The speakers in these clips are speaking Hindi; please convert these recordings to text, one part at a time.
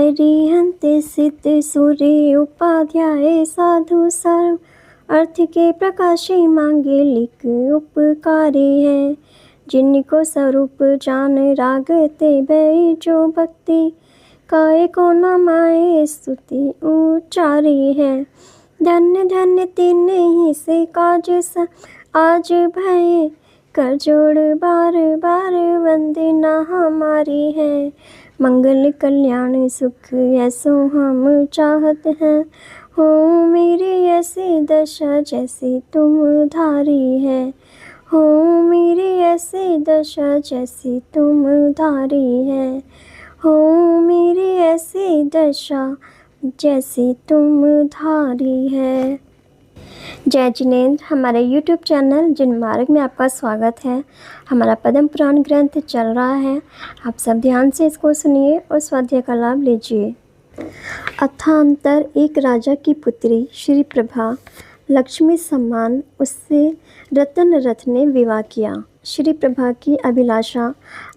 अरिहन्ते सिद्ध सूर्य उपाध्याय साधु सर्व अर्थ के प्रकाशी मांगलिक उपकारी है। जिनको स्वरूप जान रागते भय जो भक्ति काय को न माए स्तुति उच्चारी है। धन्य धन्य तीन ही से काज आज भय कर जोड़ बार बार वंदना हमारी है। मंगल कल्याण सुख ऐसो हम चाहत हैं, हो मेरी ऐसी दशा जैसी तुम धारी है। हो मेरी ऐसी दशा जैसी तुम धारी है। हो मेरी ऐसी दशा जैसी तुम धारी है। जय जिनेंद्र। हमारे YouTube चैनल जिनमार्ग में आपका स्वागत है। हमारा पद्म पुराण ग्रंथ चल रहा है। आप सब ध्यान से इसको सुनिए और स्वाध्याय का लाभ लीजिए। अथांतर एक राजा की पुत्री श्री प्रभा लक्ष्मी सम्मान उससे रतन रथ ने विवाह किया। श्री प्रभा की अभिलाषा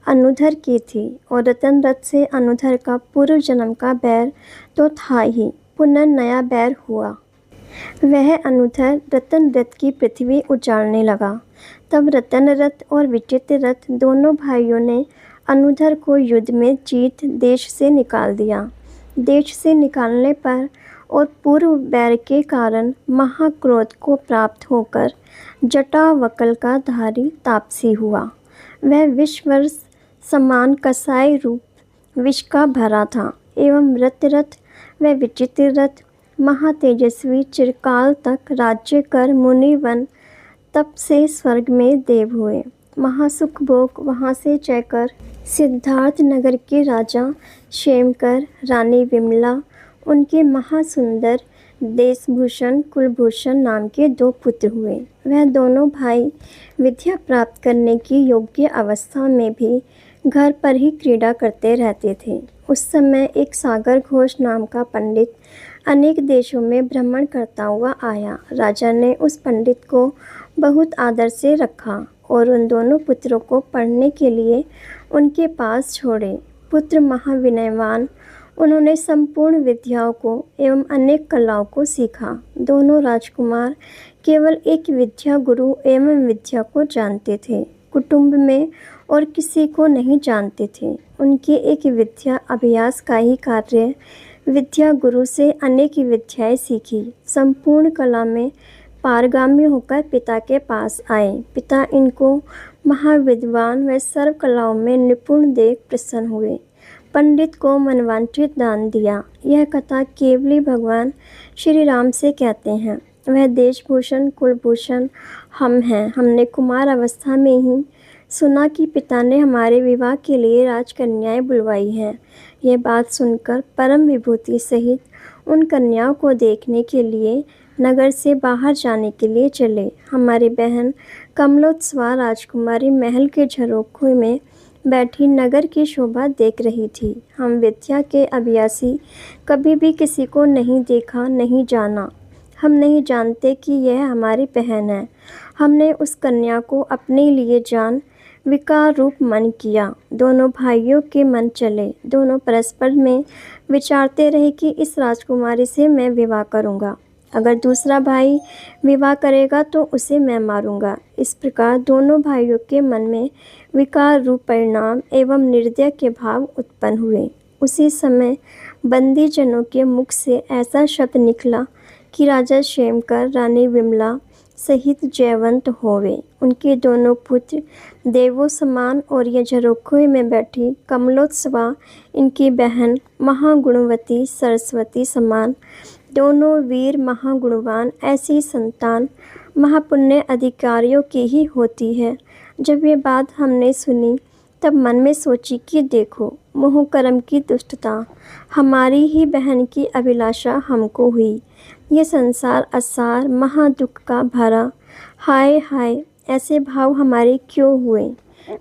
अनुधर की थी और रतन रथ से अनुधर का पूर्व जन्म का बैर तो था ही, पुनः नया बैर हुआ। वह अनुधर रतन रथ की पृथ्वी उजाड़ने लगा। तब रतन रथ और विचित्र रथ दोनों भाइयों ने अनुधर को युद्ध में जीत देश से निकाल दिया। देश से निकालने पर और पूर्व बैर के कारण महाक्रोध को प्राप्त होकर जटावकल का धारी तापसी हुआ। वह विषवर्ष समान कसाई रूप विष का भरा था एवं रथ व विचित्र रथ महातेजस्वी चिरकाल तक राज्य कर मुनिवन तप से स्वर्ग में देव हुए। महासुख भोग वहाँ से चयकर सिद्धार्थ नगर के राजा क्षेमकर, रानी विमला, उनके महासुंदर देशभूषण कुलभूषण नाम के 2 पुत्र हुए। वह दोनों भाई विद्या प्राप्त करने की योग्य अवस्था में भी घर पर ही क्रीड़ा करते रहते थे। उस समय एक सागर घोष नाम का पंडित अनेक देशों में भ्रमण करता हुआ आया। राजा ने उस पंडित को बहुत आदर से रखा और उन दोनों पुत्रों को पढ़ने के लिए उनके पास छोड़े। पुत्र महाविनयवान, उन्होंने संपूर्ण विद्याओं को एवं अनेक कलाओं को सीखा। दोनों राजकुमार केवल एक विद्या गुरु एवं विद्या को जानते थे, कुटुंब में और किसी को नहीं जानते थे। उनके एक विद्या अभ्यास का ही कार्य विद्या गुरु से अनेक विद्याएं सीखी। संपूर्ण कला में पारगामी होकर पिता के पास आए। पिता इनको महाविद्वान व सर्व कलाओं में निपुण देख प्रसन्न हुए। पंडित को मनवांछित दान दिया। यह कथा केवली भगवान श्री राम से कहते हैं। वह देशभूषण कुलभूषण हम हैं। हमने कुमार अवस्था में ही सुना कि पिता ने हमारे विवाह के लिए राजकन्याएं बुलवाई हैं। यह बात सुनकर परम विभूति सहित उन कन्याओं को देखने के लिए नगर से बाहर जाने के लिए चले। हमारी बहन कमलोत्सवा राजकुमारी महल के झरोखे में बैठी नगर की शोभा देख रही थी। हम विद्या के अभ्यासी कभी भी किसी को नहीं देखा, नहीं जाना। हम नहीं जानते कि यह हमारी बहन है। हमने उस कन्या को अपने लिए जान विकार रूप मन किया। दोनों भाइयों के मन चले। दोनों परस्पर में विचारते रहे कि इस राजकुमारी से मैं विवाह करूंगा। अगर दूसरा भाई विवाह करेगा तो उसे मैं मारूंगा। इस प्रकार दोनों भाइयों के मन में विकार रूप परिणाम एवं निर्दय के भाव उत्पन्न हुए। उसी समय बंदी जनों के मुख से ऐसा शब्द निकला कि राजा क्षेमकर, रानी विमला सहित जयवंत होवे। उनके दोनों पुत्र देवों समान और यह झरोखे में बैठी कमलोत्सवा इनकी बहन महागुणवती सरस्वती समान। दोनों वीर महागुणवान। ऐसी संतान महापुण्य अधिकारियों की ही होती है। जब ये बात हमने सुनी तब मन में सोची कि देखो, मोह कर्म की दुष्टता, हमारी ही बहन की अभिलाषा हमको हुई। ये संसार असार महादुख का भरा। हाय हाय, ऐसे भाव हमारे क्यों हुए।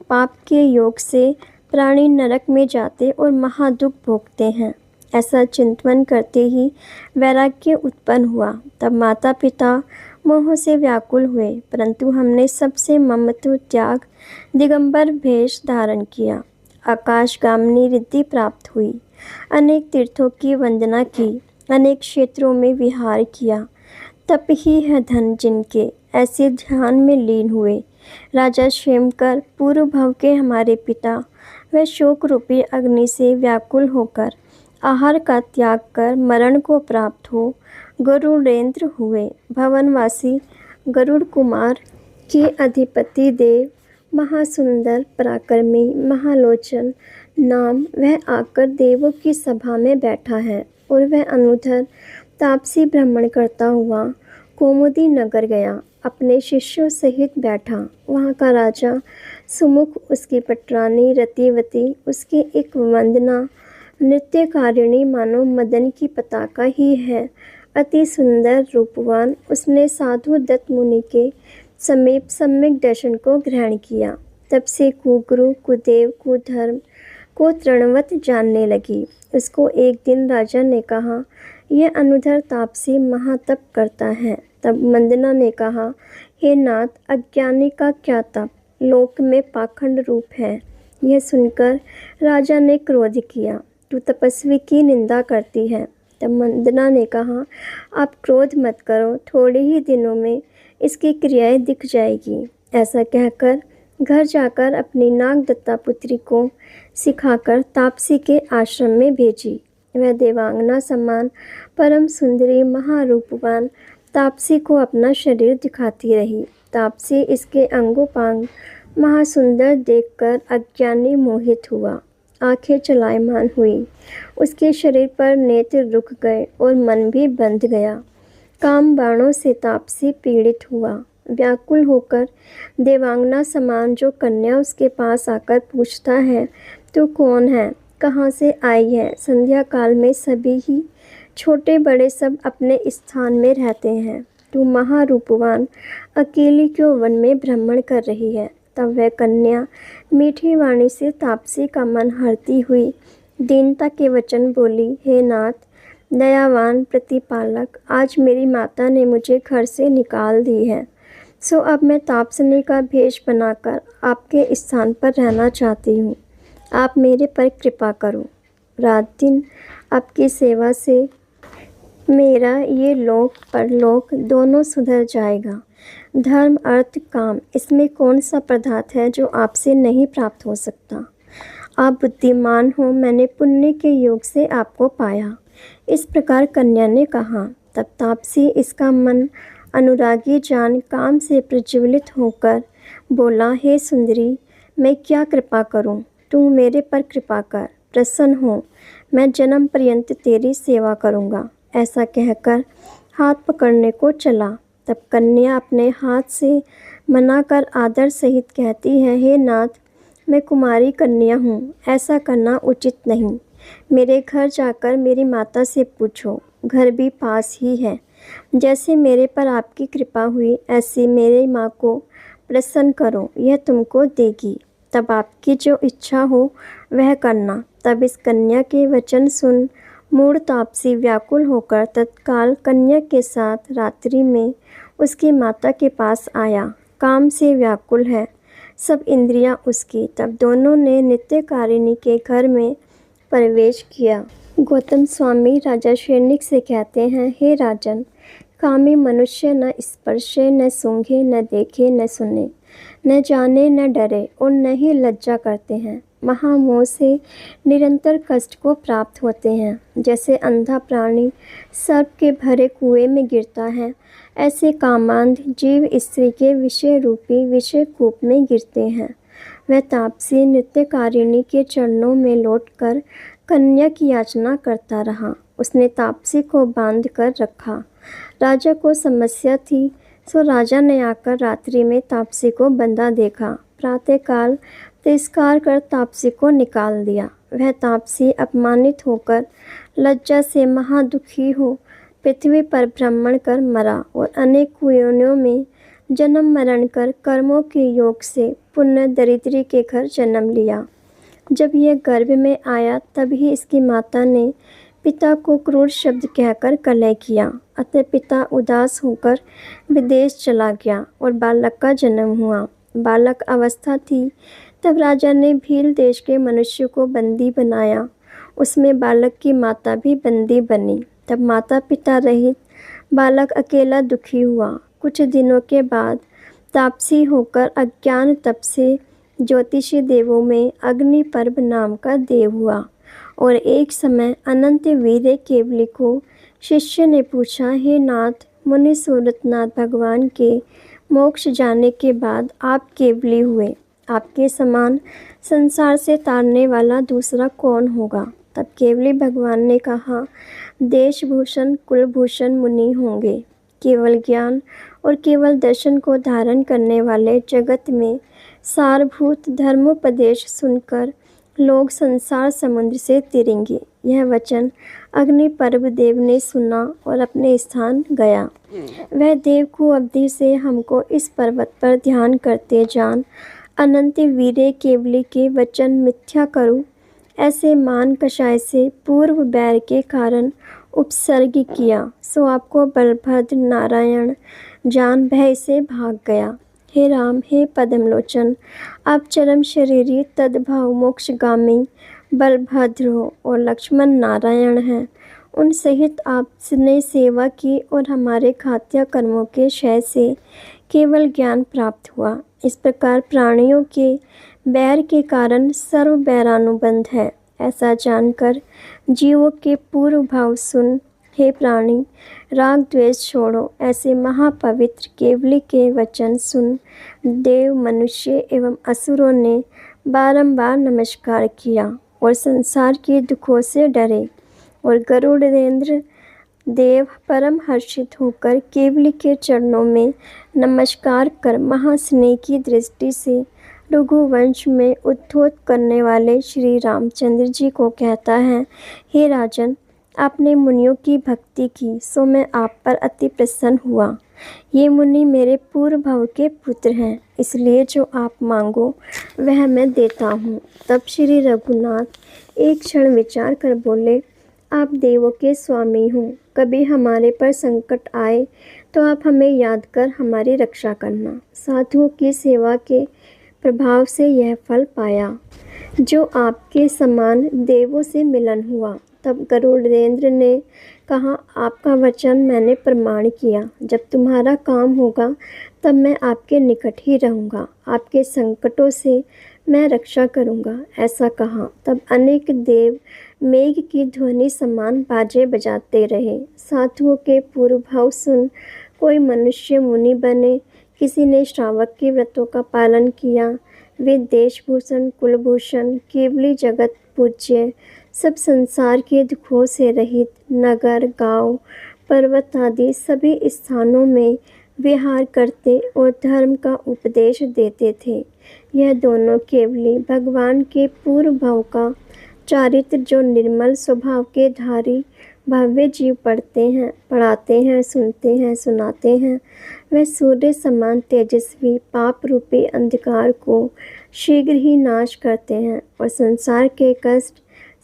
पाप के योग से प्राणी नरक में जाते और महादुख भोगते हैं। ऐसा चिंतन करते ही वैराग्य उत्पन्न हुआ। तब माता पिता मोह से व्याकुल हुए, परंतु हमने सबसे ममत्व त्याग दिगंबर भेष धारण किया। आकाशगामिनी रिद्धि प्राप्त हुई। अनेक तीर्थों की वंदना की, अनेक क्षेत्रों में विहार किया। तप ही है धन जिनके, ऐसे ध्यान में लीन हुए। राजा क्षेमकर पूर्व भव के हमारे पिता, वह शोक रूपी अग्नि से व्याकुल होकर आहार का त्याग कर मरण को प्राप्त हो गरुड़ेंद्र हुए। भवनवासी गरुड़ कुमार के अधिपति देव, महासुंदर पराक्रमी महालोचन नाम, वह आकर देवों की सभा में बैठा है। और वह अनुधर तापसी भ्रमण करता हुआ कौमुदी नगर गया, अपने शिष्यों सहित बैठा। वहाँ का राजा सुमुख, उसकी पटरानी रतिवती, उसकी एक वंदना नृत्यकारिणी मानो मदन की पताका ही है, अति सुंदर रूपवान। उसने साधु दत्त मुनि के समीप सम्यक दर्शन को ग्रहण किया। तब से कुगुरु कुदेव कुधर्म को तृणवत जानने लगी। उसको एक दिन राजा ने कहा, यह अनुधर तापसी महातप करता है। तब मंदना ने कहा, हे नाथ, अज्ञानी का क्या तप, लोक में पाखंड रूप है। यह सुनकर राजा ने क्रोध किया, तू तपस्वी की निंदा करती है। तब मंदना ने कहा, आप क्रोध मत करो, थोड़े ही दिनों में इसकी क्रियाएं दिख जाएगी। ऐसा कहकर घर जाकर अपनी नागदत्ता पुत्री को सिखाकर तापसी के आश्रम में भेजी। वह देवांगना समान परम सुंदरी महारूपवान तापसी को अपना शरीर दिखाती रही। तापसी इसके अंगोपांग महासुंदर देखकर अज्ञानी मोहित हुआ, आंखें चलायमान हुई। उसके शरीर पर नेत्र रुक गए और मन भी बंध गया। काम बाणों से तापसी पीड़ित हुआ। व्याकुल होकर देवांगना समान जो कन्या उसके पास आकर पूछता है, तू कौन है, कहाँ से आई है। संध्या काल में सभी ही छोटे बड़े सब अपने स्थान में रहते हैं, तू महारूपवान अकेली क्यों वन में भ्रमण कर रही है। तब वह कन्या मीठी वाणी से तापसी का मन हरती हुई दीनता के वचन बोली, हे नाथ, दयावान प्रतिपालक, आज मेरी माता ने मुझे घर से निकाल दी है, सो अब मैं तापसनी का भेष बनाकर आपके स्थान पर रहना चाहती हूँ। आप मेरे पर कृपा करो। रात दिन आपकी सेवा से मेरा ये लोक परलोक दोनों सुधर जाएगा। धर्म अर्थ काम, इसमें कौन सा पदार्थ है जो आपसे नहीं प्राप्त हो सकता। आप बुद्धिमान हो, मैंने पुण्य के योग से आपको पाया। इस प्रकार कन्या ने कहा। तब तापसी इसका मन अनुरागी जान काम से प्रज्वलित होकर बोला, हे सुंदरी, मैं क्या कृपा करूं, तू मेरे पर कृपा कर, प्रसन्न हो, मैं जन्म पर्यंत तेरी सेवा करूंगा। ऐसा कहकर हाथ पकड़ने को चला। तब कन्या अपने हाथ से मनाकर आदर सहित कहती है, हे नाथ, मैं कुमारी कन्या हूँ, ऐसा करना उचित नहीं। मेरे घर जाकर मेरी माता से पूछो, घर भी पास ही है। जैसे मेरे पर आपकी कृपा हुई, ऐसी मेरी माँ को प्रसन्न करो, यह तुमको देगी। तब आपकी जो इच्छा हो वह करना। तब इस कन्या के वचन सुन मूढ़ तापसी व्याकुल होकर तत्काल कन्या के साथ रात्रि में उसकी माता के पास आया। काम से व्याकुल है सब इंद्रियां उसकी। तब दोनों ने नित्यकारिणी के घर में प्रवेश किया। गौतम स्वामी राजा शैनिक से कहते हैं, हे राजन, कामी मनुष्य न स्पर्शे न सूंघे न देखे न सुने, न जाने न डरे और न ही लज्जा करते हैं। महामोह से निरंतर कष्ट को प्राप्त होते हैं। जैसे अंधा प्राणी सर्प के भरे कुएं में गिरता है, ऐसे कामांध जीव स्त्री के विषय रूपी विषय कूप में गिरते हैं। वह तापसी नित्यकारिणी के चरणों में लौटकर कन्या की याचना करता रहा। उसने तापसी को बांध कर रखा। राजा को समस्या थी, सो राजा ने आकर रात्रि में तापसी को बंधा देखा। प्रातःकाल तिरस्कार कर तापसी को निकाल दिया। वह तापसी अपमानित होकर लज्जा से महादुखी हो पृथ्वी पर भ्रमण कर मरा और अनेक योनियों में जन्म मरण कर कर्मों के योग से पुण्य दरिद्री के घर जन्म लिया। जब यह गर्भ में आया तभी इसकी माता ने पिता को क्रूर शब्द कहकर कलह किया। अतः पिता उदास होकर विदेश चला गया और बालक का जन्म हुआ। बालक अवस्था थी तब राजा ने भील देश के मनुष्य को बंदी बनाया। उसमें बालक की माता भी बंदी बनी। तब माता पिता रहित बालक अकेला दुखी हुआ। कुछ दिनों के बाद तापसी होकर अज्ञान तप से ज्योतिषी देवों में अग्नि पर्व नाम का देव हुआ। और एक समय अनंत वीर्य केवली को शिष्य ने पूछा, हे नाथ, मुनि सूरतनाथ भगवान के मोक्ष जाने के बाद आप केवली हुए, आपके समान संसार से तारने वाला दूसरा कौन होगा? तब केवली भगवान ने कहा, देशभूषण कुलभूषण मुनि होंगे। केवल ज्ञान और केवल दर्शन को धारण करने वाले जगत में सारभूत धर्मोपदेश सुनकर लोग संसार समुद्र से तिरेंगे। यह वचन अग्नि पर्व देव ने सुना और अपने स्थान गया। वह देव को अवधि से हमको इस पर्वत पर ध्यान करते जान अनंत वीर्य केवली के वचन मिथ्या करूँ ऐसे मान कषाय से पूर्व बैर के कारण उपसर्ग किया, सो आपको बलभद्र नारायण जान भय से भाग गया। हे राम, हे पद्मलोचन, आप चरम शरीरी तद्भाव मोक्षगामी बलभद्र हो और लक्ष्मण नारायण हैं। उन सहित आपने सेवा की और हमारे खात्या कर्मों के क्षय से केवल ज्ञान प्राप्त हुआ। इस प्रकार प्राणियों के बैर के कारण सर्व बैरानुबंध है, ऐसा जानकर जीवों के पूर्व भाव सुन, हे प्राणी, राग द्वेष छोड़ो। ऐसे महापवित्र केवली के वचन सुन देव, मनुष्य एवं असुरों ने बारंबार नमस्कार किया और संसार के दुखों से डरे। और गरुड़ेंद्र देव परम हर्षित होकर केवली के चरणों में नमस्कार कर महास्नेह की दृष्टि से रघुवंश में उद्बोध करने वाले श्री रामचंद्र जी को कहता है, हे राजन, आपने मुनियों की भक्ति की, सो मैं आप पर अति प्रसन्न हुआ। ये मुनि मेरे पूर्व भाव के पुत्र हैं, इसलिए जो आप मांगो वह मैं देता हूँ। तब श्री रघुनाथ एक क्षण विचार कर बोले, आप देवों के स्वामी हो, कभी हमारे पर संकट आए तो आप हमें याद कर हमारी रक्षा करना। साधुओं की सेवा के प्रभाव से यह फल पाया, जो आपके समान देवों से मिलन हुआ। तब गरुड़ेंद्र ने कहा, आपका वचन मैंने प्रमाण किया। जब तुम्हारा काम होगा तब मैं आपके निकट ही रहूँगा, आपके संकटों से मैं रक्षा करूँगा, ऐसा कहा। तब अनेक देव मेघ की ध्वनि समान बाजे बजाते रहे। साधुओं के पूर्व भाव सुन कोई मनुष्य मुनि बने, किसी ने श्रावक के व्रतों का पालन किया। वे देशभूषण कुलभूषण केवली जगत पूज्य, सब संसार के दुखों से रहित, नगर गांव पर्वत आदि सभी स्थानों में विहार करते और धर्म का उपदेश देते थे। यह दोनों केवली भगवान के पूर्व भाव का चारित्र, जो निर्मल स्वभाव के धारी भव्य जीव पढ़ाते हैं, सुनते हैं, सुनाते हैं, वह सूर्य समान तेजस्वी पाप रूपी अंधकार को शीघ्र ही नाश करते हैं और संसार के कष्ट,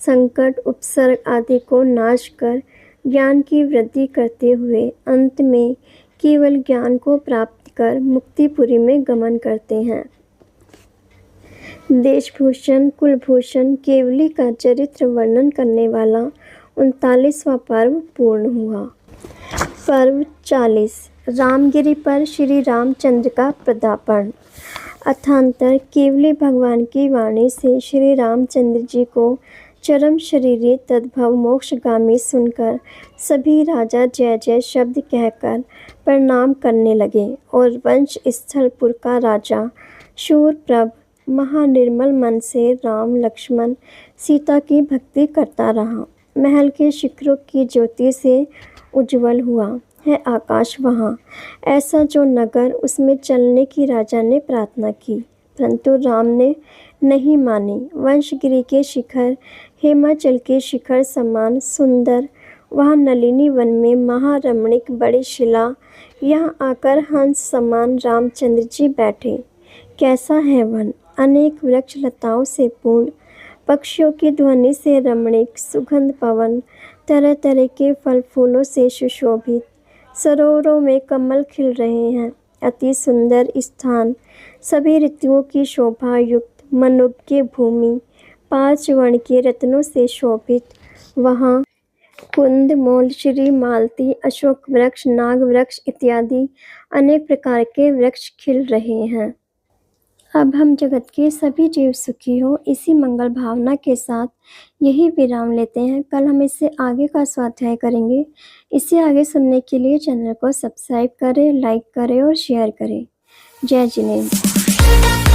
संकट, उपसर्ग आदि को नाश कर ज्ञान की वृद्धि करते हुए अंत में केवल ज्ञान को प्राप्त कर मुक्तिपुरी में गमन करते हैं। देशभूषण कुलभूषण केवली का चरित्र वर्णन करने वाला 39वां पर्व पूर्ण हुआ। पर्व 40 रामगिरी पर श्री रामचंद्र का पदार्पण। अथांतर केवली भगवान की वाणी से श्री रामचंद्र जी को चरम शरीरी तद्भव मोक्षगामी सुनकर सभी राजा जय जय शब्द कहकर प्रणाम करने लगे और वंश स्थलपुर का राजा शूरप्रभ महानिर्मल मन से राम लक्ष्मण सीता की भक्ति करता रहा। महल के शिखरों की ज्योति से उज्जवल हुआ है आकाश वहाँ, ऐसा जो नगर उसमें चलने की राजा ने प्रार्थना की, परंतु राम ने नहीं मानी। वंशगिरी के शिखर हिमाचल के शिखर समान सुंदर, वहाँ नलिनी वन में महारमणिक बड़ी शिला, यहाँ आकर हंस समान रामचंद्र जी बैठे। कैसा है वन, अनेक वृक्ष लताओं से पूर्ण, पक्षियों की ध्वनि से रमणीक, सुगंध पवन, तरह तरह के फल फूलों से सुशोभित, सरोवरों में कमल खिल रहे हैं। अति सुंदर स्थान, सभी ऋतुओं की शोभा युक्त, मनोज्ञ भूमि, 5 वर्ण के रत्नों से शोभित। वहाँ कुंद, मोल, श्री, मालती, अशोक वृक्ष, नाग वृक्ष इत्यादि अनेक प्रकार के वृक्ष खिल रहे हैं। अब हम जगत के सभी जीव सुखी हो, इसी मंगल भावना के साथ यही विराम लेते हैं। कल हम इससे आगे का स्वाध्याय करेंगे। इससे आगे सुनने के लिए चैनल को सब्सक्राइब करें, लाइक करें और शेयर करें। जय जिनेंद्र।